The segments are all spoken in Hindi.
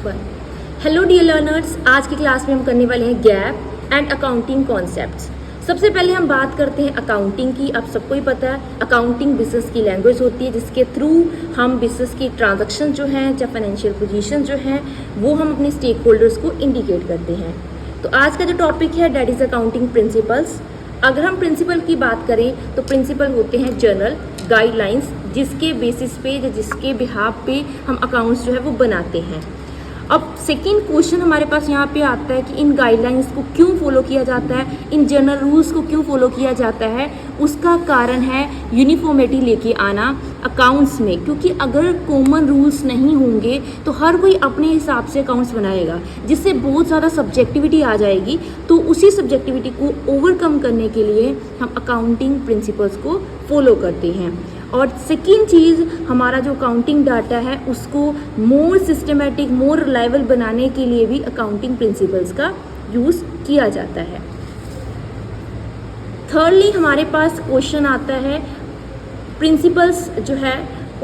हेलो डियर लर्नर्स, आज की क्लास में हम करने वाले हैं गैप एंड अकाउंटिंग कॉन्सेप्ट्स। सबसे पहले हम बात करते हैं अकाउंटिंग की। आप सबको ही पता है अकाउंटिंग बिजनेस की लैंग्वेज होती है जिसके थ्रू हम बिजनेस की ट्रांजैक्शन जो हैं या फाइनेंशियल पोजीशन जो हैं वो हम अपने स्टेक होल्डर्स को इंडिकेट करते हैं। तो आज का जो टॉपिक है डैट इज़ अकाउंटिंग प्रिंसिपल्स। अगर हम प्रिंसिपल की बात करें तो प्रिंसिपल होते हैं जनरल गाइडलाइंस जिसके बेसिस पे या जिसके बिहाफ पे हम अकाउंट्स जो है वो बनाते हैं। अब सेकेंड क्वेश्चन हमारे पास यहाँ पे आता है कि इन गाइडलाइंस को क्यों फॉलो किया जाता है, इन जनरल रूल्स को क्यों फॉलो किया जाता है। उसका कारण है यूनिफॉर्मिटी लेके आना अकाउंट्स में, क्योंकि अगर कॉमन रूल्स नहीं होंगे तो हर कोई अपने हिसाब से अकाउंट्स बनाएगा जिससे बहुत ज़्यादा सब्जेक्टिविटी आ जाएगी। तो उसी सब्जेक्टिविटी को ओवरकम करने के लिए हम अकाउंटिंग प्रिंसिपल्स को फॉलो करते हैं। और सेकेंड चीज़, हमारा जो अकाउंटिंग डाटा है उसको मोर सिस्टमेटिक मोर रिलायबल बनाने के लिए भी अकाउंटिंग प्रिंसिपल्स का यूज़ किया जाता है। थर्डली हमारे पास क्वेश्चन आता है प्रिंसिपल्स जो है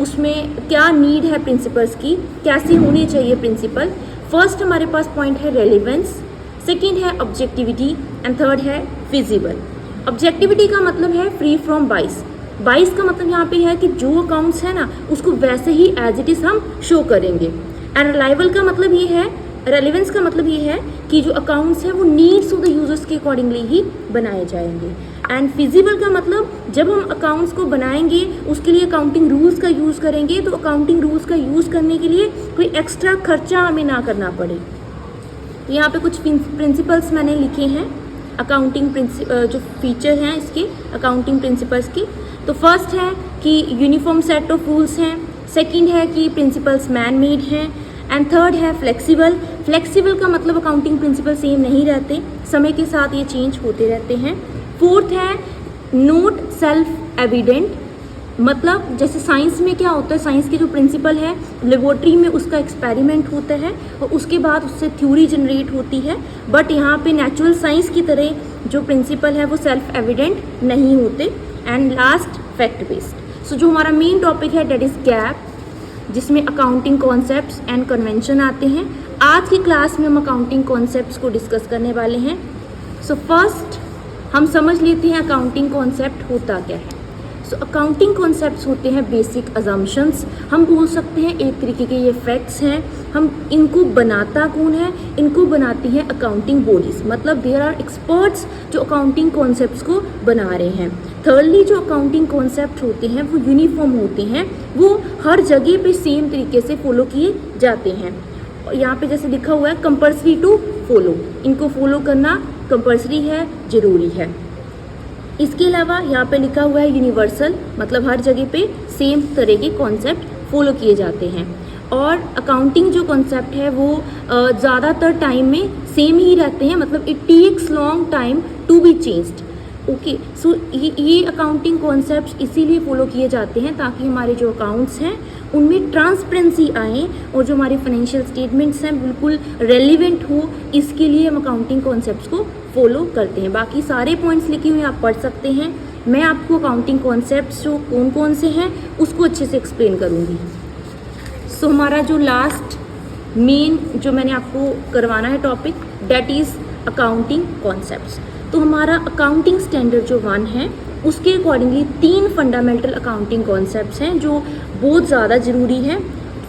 उसमें क्या नीड है प्रिंसिपल्स की, कैसी होनी चाहिए प्रिंसिपल। फर्स्ट हमारे पास पॉइंट है रेलिवेंस, सेकेंड है ऑब्जेक्टिविटी एंड थर्ड है फिजिबल। ऑब्जेक्टिविटी का मतलब है फ्री फ्रॉम बाइस। बाइस का मतलब यहाँ पे है कि जो अकाउंट्स है ना उसको वैसे ही एज इट इज़ हम शो करेंगे। एंड रिलायबल का मतलब ये है, रेलिवेंस का मतलब ये है कि जो अकाउंट्स हैं वो नीड्स ऑफ द यूजर्स के अकॉर्डिंगली ही बनाए जाएंगे। एंड फिजिबल का मतलब जब हम अकाउंट्स को बनाएंगे उसके लिए अकाउंटिंग रूल्स का यूज़ करेंगे, तो अकाउंटिंग रूल्स का यूज़ करने के लिए कोई एक्स्ट्रा खर्चा हमें ना करना पड़े। यहाँ पे कुछ प्रिंसिपल्स मैंने लिखे हैं अकाउंटिंग जो फीचर हैं इसके अकाउंटिंग प्रिंसिपल्स की। तो फर्स्ट है कि यूनिफॉर्म सेट ऑफ रूल्स हैं, सेकंड है कि प्रिंसिपल्स मैन मेड हैं एंड थर्ड है फ्लेक्सिबल। फ्लेक्सिबल का मतलब अकाउंटिंग प्रिंसिपल सेम नहीं रहते, समय के साथ ये चेंज होते रहते हैं। फोर्थ है नोट सेल्फ एविडेंट, मतलब जैसे साइंस में क्या होता है, साइंस के जो प्रिंसिपल है लेबोरेटरी में उसका एक्सपेरिमेंट होता है और उसके बाद उससे थ्योरी जनरेट होती है, बट यहाँ पे नेचुरल साइंस की तरह जो प्रिंसिपल है वो सेल्फ एविडेंट नहीं होते। And last fact based. So जो हमारा मेन टॉपिक है डेट इज़ गैप, जिसमें अकाउंटिंग कॉन्सेप्ट्स एंड कन्वेंशन आते हैं। आज की क्लास में हम अकाउंटिंग कॉन्सेप्ट्स को डिस्कस करने वाले हैं। सो फर्स्ट हम समझ लेते हैं अकाउंटिंग कॉन्सेप्ट होता क्या है। सो अकाउंटिंग कॉन्सेप्ट्स होते हैं बेसिक अजम्पशंस, हम बोल सकते हैं एक तरीके के ये फैक्ट्स हैं। हम इनको बनाता कौन है, इनको बनाती हैं अकाउंटिंग बॉडीज़, मतलब देयर आर एक्सपर्ट्स जो अकाउंटिंग कॉन्सेप्ट्स को बना रहे हैं। थर्डली जो अकाउंटिंग कॉन्सेप्ट होते हैं वो यूनिफॉर्म होते हैं, वो हर जगह पे सेम तरीके से फॉलो किए जाते हैं। यहाँ पे जैसे लिखा हुआ है कंपल्सरी टू फॉलो, इनको फॉलो करना कंपल्सरी है, ज़रूरी है। इसके अलावा यहाँ पे लिखा हुआ है यूनिवर्सल, मतलब हर जगह पे सेम तरह के कॉन्सेप्ट फॉलो किए जाते हैं। और अकाउंटिंग जो कॉन्सेप्ट है वो ज़्यादातर टाइम में सेम ही रहते हैं, मतलब it takes long time to be changed. Okay, so ये अकाउंटिंग कॉन्सेप्ट्स इसीलिए फॉलो किए जाते हैं ताकि हमारे जो अकाउंट्स हैं उनमें ट्रांसपेरेंसी आए और जो हमारे फाइनेंशियल स्टेटमेंट्स हैं बिल्कुल रेलिवेंट हो, इसके लिए हम अकाउंटिंग कॉन्सेप्ट्स को फॉलो करते हैं। बाकी सारे पॉइंट्स लिखे हुए आप पढ़ सकते हैं। मैं आपको अकाउंटिंग कॉन्सेप्ट्स जो कौन कौन से हैं उसको अच्छे से एक्सप्लेन करूँगी। सो हमारा जो लास्ट मेन जो मैंने आपको करवाना है topic that is accounting concepts. तो हमारा अकाउंटिंग स्टैंडर्ड जो 1 है उसके अकॉर्डिंगली 3 फंडामेंटल अकाउंटिंग कॉन्सेप्ट्स हैं जो बहुत ज़्यादा ज़रूरी हैं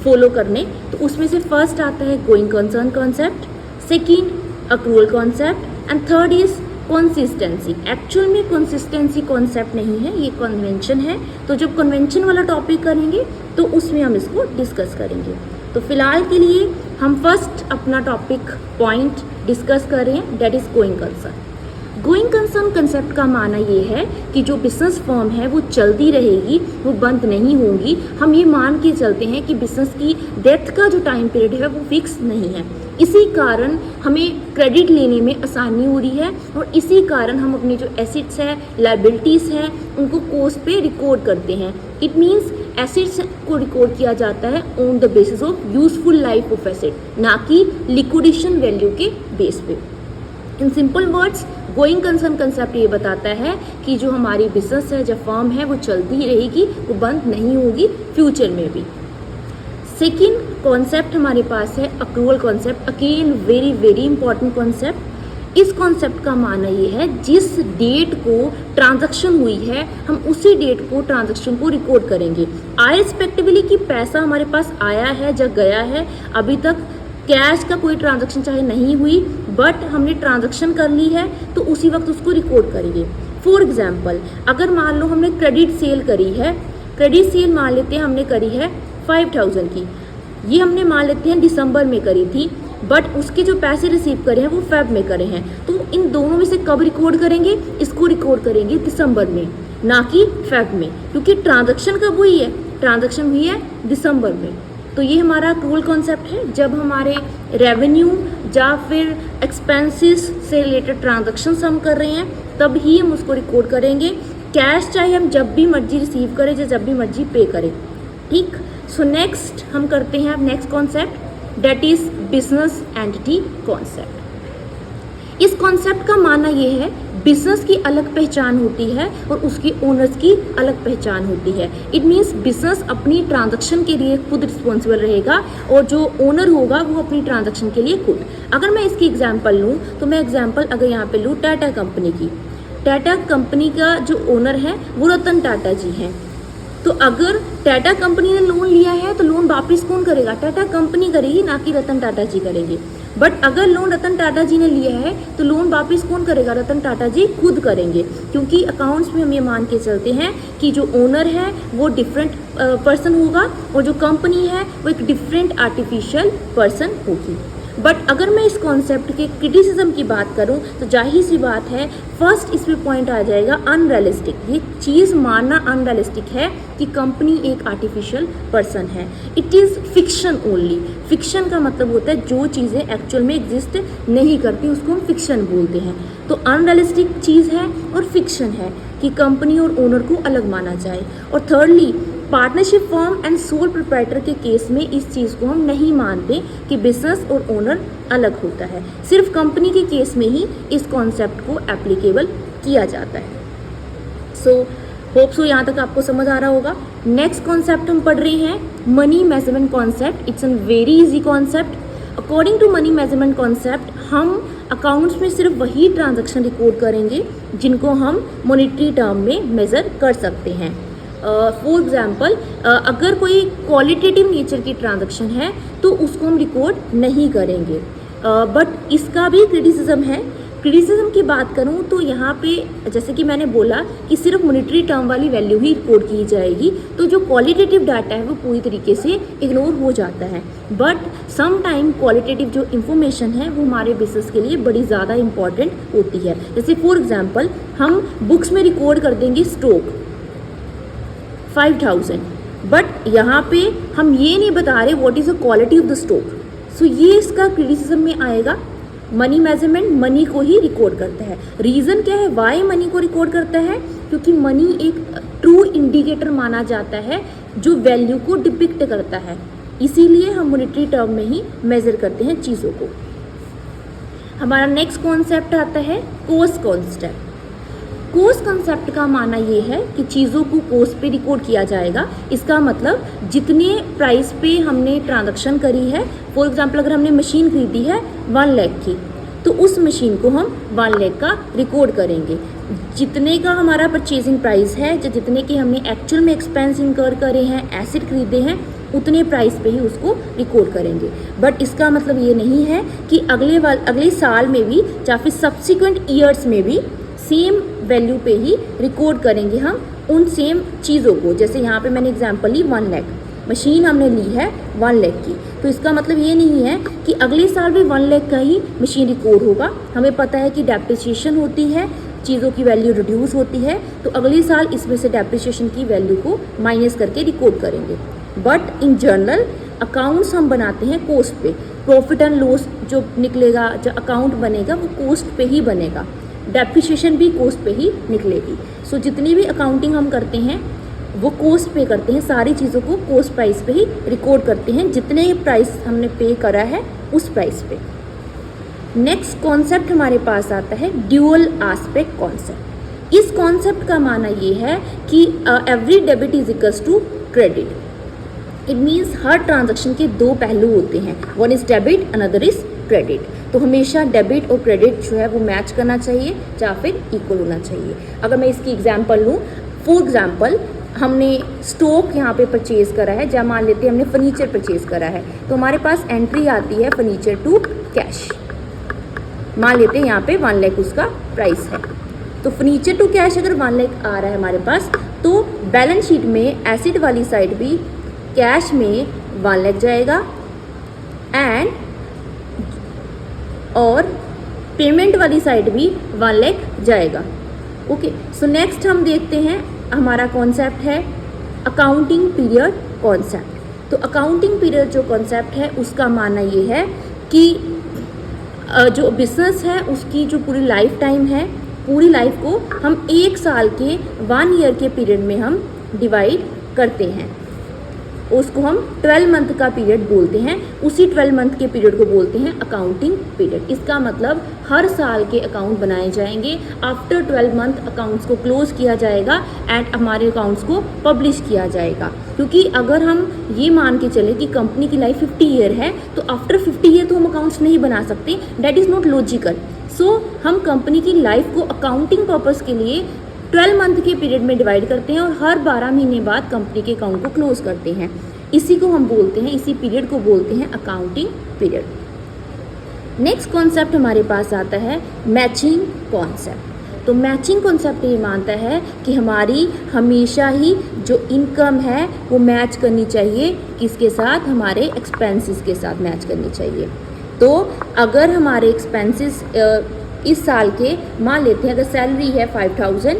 फॉलो करने। तो उसमें से फर्स्ट आता है going concern concept, second accrual concept and third is consistency. Actual में कंसिस्टेंसी कॉन्सेप्ट नहीं है, ये कन्वेंशन है। तो जब कन्वेंशन वाला टॉपिक करेंगे तो उसमें हम इसको डिस्कस करेंगे। तो फिलहाल के लिए हम फर्स्ट अपना टॉपिक पॉइंट डिस्कस कर रहे हैं that is going concern. Going concern concept का माना ये है कि जो बिजनेस फर्म है वो चलती रहेगी, वो बंद नहीं होगी। हम ये मान के चलते हैं कि बिजनेस की डेथ का जो टाइम पीरियड है वो फिक्स नहीं है। इसी कारण हमें क्रेडिट लेने में आसानी हो रही है और इसी कारण हम अपने जो एसेट्स है लायबिलिटीज़ हैं उनको कॉस्ट पे रिकॉर्ड करते हैं। इट मीन्स एसेट्स को रिकॉर्ड किया जाता है on the basis of useful life of asset, ना कि लिक्विडेशन वैल्यू के बेस पे। In simple words going concern concept ये बताता है कि जो हमारी बिजनेस है, जो फर्म है वो चलती ही रहेगी, वो बंद नहीं होगी फ्यूचर में भी। सेकेंड कॉन्सेप्ट हमारे पास है accrual concept, again very very important concept. इस कॉन्सेप्ट का माना ये है जिस डेट को ट्रांजैक्शन हुई है हम उसी डेट को ट्रांजैक्शन को रिकॉर्ड करेंगे, आई रिस्पेक्टिवली कि पैसा हमारे पास आया है या गया है। अभी तक कैश का कोई ट्रांजैक्शन चाहे नहीं हुई बट हमने ट्रांजैक्शन कर ली है तो उसी वक्त उसको रिकॉर्ड करेंगे। फॉर एग्जाम्पल अगर मान लो हमने क्रेडिट सेल करी है, क्रेडिट सेल मान लेते हैं हमने करी है 5000 की, ये हमने मान लेते हैं दिसंबर में करी थी बट उसके जो पैसे रिसीव करे हैं वो फेब में करे हैं, तो इन दोनों में से कब रिकॉर्ड करेंगे? इसको रिकॉर्ड करेंगे दिसंबर में, ना कि फेब में, क्योंकि ट्रांजैक्शन कब हुई है? ट्रांजैक्शन हुई है दिसंबर में। तो ये हमारा अक्रूवल कॉन्सेप्ट है। जब हमारे रेवेन्यू या फिर एक्सपेंसेस से रिलेटेड ट्रांजैक्शंस हम कर रहे हैं तब ही हम उसको रिकॉर्ड करेंगे। कैश चाहे हम जब भी मर्जी रिसीव करें या जब भी मर्जी पे करें, ठीक। सो नेक्स्ट हम करते हैं अब next concept, that is business entity concept. इस कॉन्सेप्ट का मानना ये है बिजनेस की अलग पहचान होती है और उसकी ओनर्स की अलग पहचान होती है। इट मीन्स बिजनेस अपनी ट्रांजैक्शन के लिए खुद रिस्पॉन्सिबल रहेगा और जो ओनर होगा वो अपनी ट्रांजैक्शन के लिए खुद। अगर मैं इसकी एग्जांपल लूँ तो मैं एग्जांपल अगर यहाँ पे लूँ टाटा कंपनी की, टाटा कंपनी का जो ओनर है वो रतन टाटा जी हैं। तो अगर टाटा कंपनी ने लोन लिया है तो लोन वापस कौन करेगा? टाटा कंपनी करेगी, ना कि रतन टाटा जी करेंगे। बट अगर लोन रतन टाटा जी ने लिया है तो लोन वापस कौन करेगा? रतन टाटा जी खुद करेंगे, क्योंकि अकाउंट्स में हम ये मान के चलते हैं कि जो ओनर है वो डिफरेंट पर्सन होगा और जो कंपनी है वो एक डिफरेंट आर्टिफिशियल पर्सन होगी। बट अगर मैं इस कॉन्सेप्ट के क्रिटिसिज्म की बात करूं तो जाहिर सी बात है फर्स्ट इसमें पॉइंट आ जाएगा अनरियलिस्टिक। ये चीज़ मानना अनरियलिस्टिक है कि कंपनी एक आर्टिफिशियल पर्सन है। It is fiction only. Fiction का मतलब होता है जो चीज़ें एक्चुअल में एग्जिस्ट नहीं करती उसको हम फिक्शन बोलते हैं। तो अनरियलिस्टिक चीज़ है और फिक्शन है कि कंपनी और ओनर को अलग माना जाए। और thirdly partnership form and sole proprietor के केस में इस चीज़ को हम नहीं मानते कि बिजनेस और ओनर अलग होता है। सिर्फ कंपनी के केस में ही इस कॉन्सेप्ट को एप्लीकेबल किया जाता है। सो होप सो यहाँ तक आपको समझ आ रहा होगा। नेक्स्ट कॉन्सेप्ट हम पढ़ रहे हैं money measurement concept. It's an very easy concept. According to money measurement concept हम अकाउंट्स में सिर्फ वही ट्रांजैक्शन रिकॉर्ड करेंगे जिनको हम मॉनेटरी टर्म में मेज़र कर सकते हैं। फॉर एग्जाम्पल अगर कोई क्वालिटेटिव नेचर की ट्रांजैक्शन है तो उसको हम रिकॉर्ड नहीं करेंगे। बट इसका भी क्रिटिसिज्म है। क्रिटिसिज्म की बात करूं तो यहाँ पे जैसे कि मैंने बोला कि सिर्फ मॉनेटरी टर्म वाली वैल्यू ही रिकॉर्ड की जाएगी, तो जो क्वालिटेटिव डाटा है वो पूरी तरीके से इग्नोर हो जाता है। बट सम टाइम क्वालिटेटिव जो इन्फॉर्मेशन है वो हमारे बिजनेस के लिए बड़ी ज़्यादा इंपॉर्टेंट होती है। जैसे फॉर एग्जाम्पल हम बुक्स में रिकॉर्ड कर देंगे स्टॉक 5000, बट यहाँ पे हम ये नहीं बता रहे what is the quality of the stock. So ये इसका क्रिटिसिज्म में आएगा। मनी मेजरमेंट मनी को ही रिकॉर्ड करता है। रीज़न क्या है वाई मनी को रिकॉर्ड करता है? क्योंकि मनी एक ट्रू इंडिकेटर माना जाता है जो वैल्यू को डिपिक्ट करता है, इसीलिए हम मॉनेटरी टर्म में ही मेज़र करते हैं चीज़ों को। हमारा नेक्स्ट कॉन्सेप्ट आता है कॉस्ट कॉन्सेप्ट। कॉस्ट कंसेप्ट का मानना ये है कि चीज़ों को कॉस्ट पे रिकॉर्ड किया जाएगा। इसका मतलब जितने प्राइस पे हमने ट्रांजैक्शन करी है, फॉर एग्जांपल अगर हमने मशीन खरीदी है 1 लाख की तो उस मशीन को हम 1 लाख का रिकॉर्ड करेंगे। जितने का हमारा परचेजिंग प्राइस है या जितने के हमने एक्चुअल में एक्सपेंस इनकर करे हैं, एसेट खरीदे हैं, उतने प्राइस पे ही उसको रिकॉर्ड करेंगे। बट इसका मतलब ये नहीं है कि अगले साल में भी या फिर सब्सिक्वेंट ईयर्स में भी सेम वैल्यू पे ही रिकॉर्ड करेंगे हम उन सेम चीज़ों को। जैसे यहाँ पे मैंने एग्जांपल ली 1 लाख, मशीन हमने ली है 1 लाख की, तो इसका मतलब ये नहीं है कि अगले साल भी 1 लाख का ही मशीन रिकॉर्ड होगा। हमें पता है कि डेप्रिसिएशन होती है, चीज़ों की वैल्यू रिड्यूस होती है, तो अगले साल इसमें से डेप्रिसिएशन की वैल्यू को माइनस करके रिकॉर्ड करेंगे। बट इन जनरल अकाउंट्स हम बनाते हैं कॉस्ट पे। प्रॉफिट एंड लॉस जो निकलेगा, जो अकाउंट बनेगा वो कॉस्ट पे ही बनेगा, डेप्रिसिएशन भी कॉस्ट पे ही निकलेगी। सो जितनी भी अकाउंटिंग हम करते हैं वो कॉस्ट पे करते हैं, सारी चीज़ों को कॉस्ट प्राइस पे ही रिकॉर्ड करते हैं, जितने प्राइस हमने पे करा है उस प्राइस पे। नेक्स्ट कॉन्सेप्ट हमारे पास आता है ड्यूअल एस्पेक्ट कॉन्सेप्ट। इस कॉन्सेप्ट का माना ये है कि every debit is equals to credit. It means हर ट्रांजैक्शन के दो पहलू होते हैं, one is debit another is credit. तो हमेशा डेबिट और क्रेडिट जो है वो मैच करना चाहिए या फिर इक्वल होना चाहिए। अगर मैं इसकी एग्जांपल लूँ, फॉर एग्जांपल हमने स्टॉक यहाँ पे परचेज़ करा है, जब मान लेते हैं हमने फर्नीचर परचेज़ करा है, तो हमारे पास एंट्री आती है फर्नीचर टू कैश। मान लेते हैं यहाँ पे 1 लाख उसका प्राइस है, तो फर्नीचर टू कैश अगर 1 लाख आ रहा है हमारे पास, तो बैलेंस शीट में एसिड वाली साइड भी कैश में 1 लाख जाएगा एंड और पेमेंट वाली साइड भी 1 लाख जाएगा। ओके, सो नेक्स्ट हम देखते हैं, हमारा कॉन्सेप्ट है अकाउंटिंग पीरियड कॉन्सेप्ट। तो अकाउंटिंग पीरियड जो कॉन्सेप्ट है उसका मानना ये है कि जो बिजनेस है उसकी जो पूरी लाइफ टाइम है, पूरी लाइफ को हम 1 साल के 1 ईयर के पीरियड में हम डिवाइड करते हैं, उसको हम 12 मंथ का पीरियड बोलते हैं। उसी 12 मंथ के पीरियड को बोलते हैं अकाउंटिंग पीरियड। इसका मतलब हर साल के अकाउंट बनाए जाएंगे, आफ्टर 12 मंथ अकाउंट्स को क्लोज किया जाएगा एंड हमारे अकाउंट्स को पब्लिश किया जाएगा। क्योंकि अगर हम ये मान के चले कि कंपनी की लाइफ 50 ईयर है, तो आफ्टर 50 ईयर तो हम अकाउंट्स नहीं बना सकते, डैट इज़ नॉट लॉजिकल। सो हम कंपनी की लाइफ को अकाउंटिंग पर्पज़ के लिए 12 मंथ के पीरियड में डिवाइड करते हैं और हर 12 महीने बाद कंपनी के अकाउंट को क्लोज करते हैं। इसी को हम बोलते हैं, इसी पीरियड को बोलते हैं अकाउंटिंग पीरियड। नेक्स्ट कॉन्सेप्ट हमारे पास आता है मैचिंग कॉन्सेप्ट। तो मैचिंग कॉन्सेप्ट ये मानता है कि हमारी हमेशा ही जो इनकम है वो मैच करनी चाहिए, किसके साथ, हमारे एक्सपेंसेस के साथ मैच करनी चाहिए। तो अगर हमारे एक्सपेंसेस इस साल के मान लेते हैं, अगर सैलरी है 5000,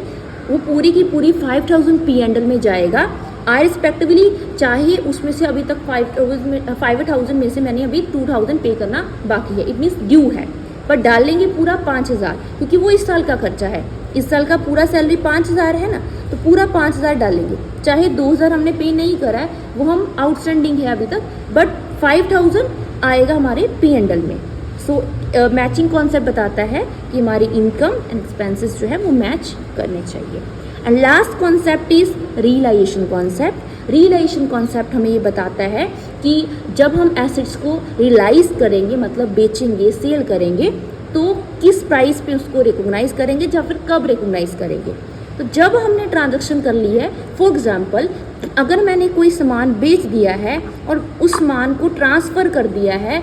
वो पूरी की पूरी 5000 P&L में जाएगा आई रिस्पेक्टिवली, चाहे उसमें से अभी तक 5000 में से मैंने अभी 2000 पे करना बाकी है, इट मीन्स ड्यू है, पर डालेंगे पूरा 5000 क्योंकि वो इस साल का खर्चा है। इस साल का पूरा सैलरी 5000 है ना, तो पूरा 5000 डालेंगे। चाहे 2000 हमने पे नहीं करा है, वो हम आउटस्टैंडिंग है अभी तक, बट 5000 आएगा हमारे P&L में। सो मैचिंग कॉन्सेप्ट बताता है कि हमारी इनकम एंड एक्सपेंसेस जो है वो मैच करने चाहिए। And last concept is realization concept. Realization concept हमें ये बताता है कि जब हम एसेट्स को रियलाइज करेंगे, मतलब बेचेंगे, सेल करेंगे, तो किस प्राइस पे उसको रिकॉग्नाइज करेंगे या फिर कब रिकॉग्नाइज करेंगे। तो जब हमने ट्रांजैक्शन कर ली है, फॉर एग्जांपल अगर मैंने कोई सामान बेच दिया है और उस सामान को ट्रांसफ़र कर दिया है,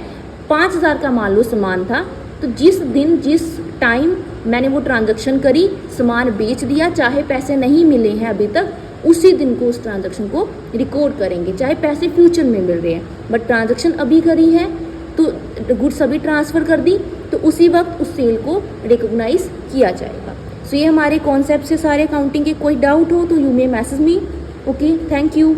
5000 का मान लो सामान था, तो जिस दिन जिस टाइम मैंने वो ट्रांजैक्शन करी, सामान बेच दिया, चाहे पैसे नहीं मिले हैं अभी तक, उसी दिन को उस ट्रांजैक्शन को रिकॉर्ड करेंगे, चाहे पैसे फ्यूचर में मिल रहे हैं, बट ट्रांजैक्शन अभी करी है तो गुड्स अभी ट्रांसफ़र कर दी, तो उसी वक्त उस सेल को रिकॉग्नाइज किया जाएगा। सो ये हमारे कॉन्सेप्ट से सारे अकाउंटिंग के। कोई डाउट हो तो you may message me. Okay, thank you.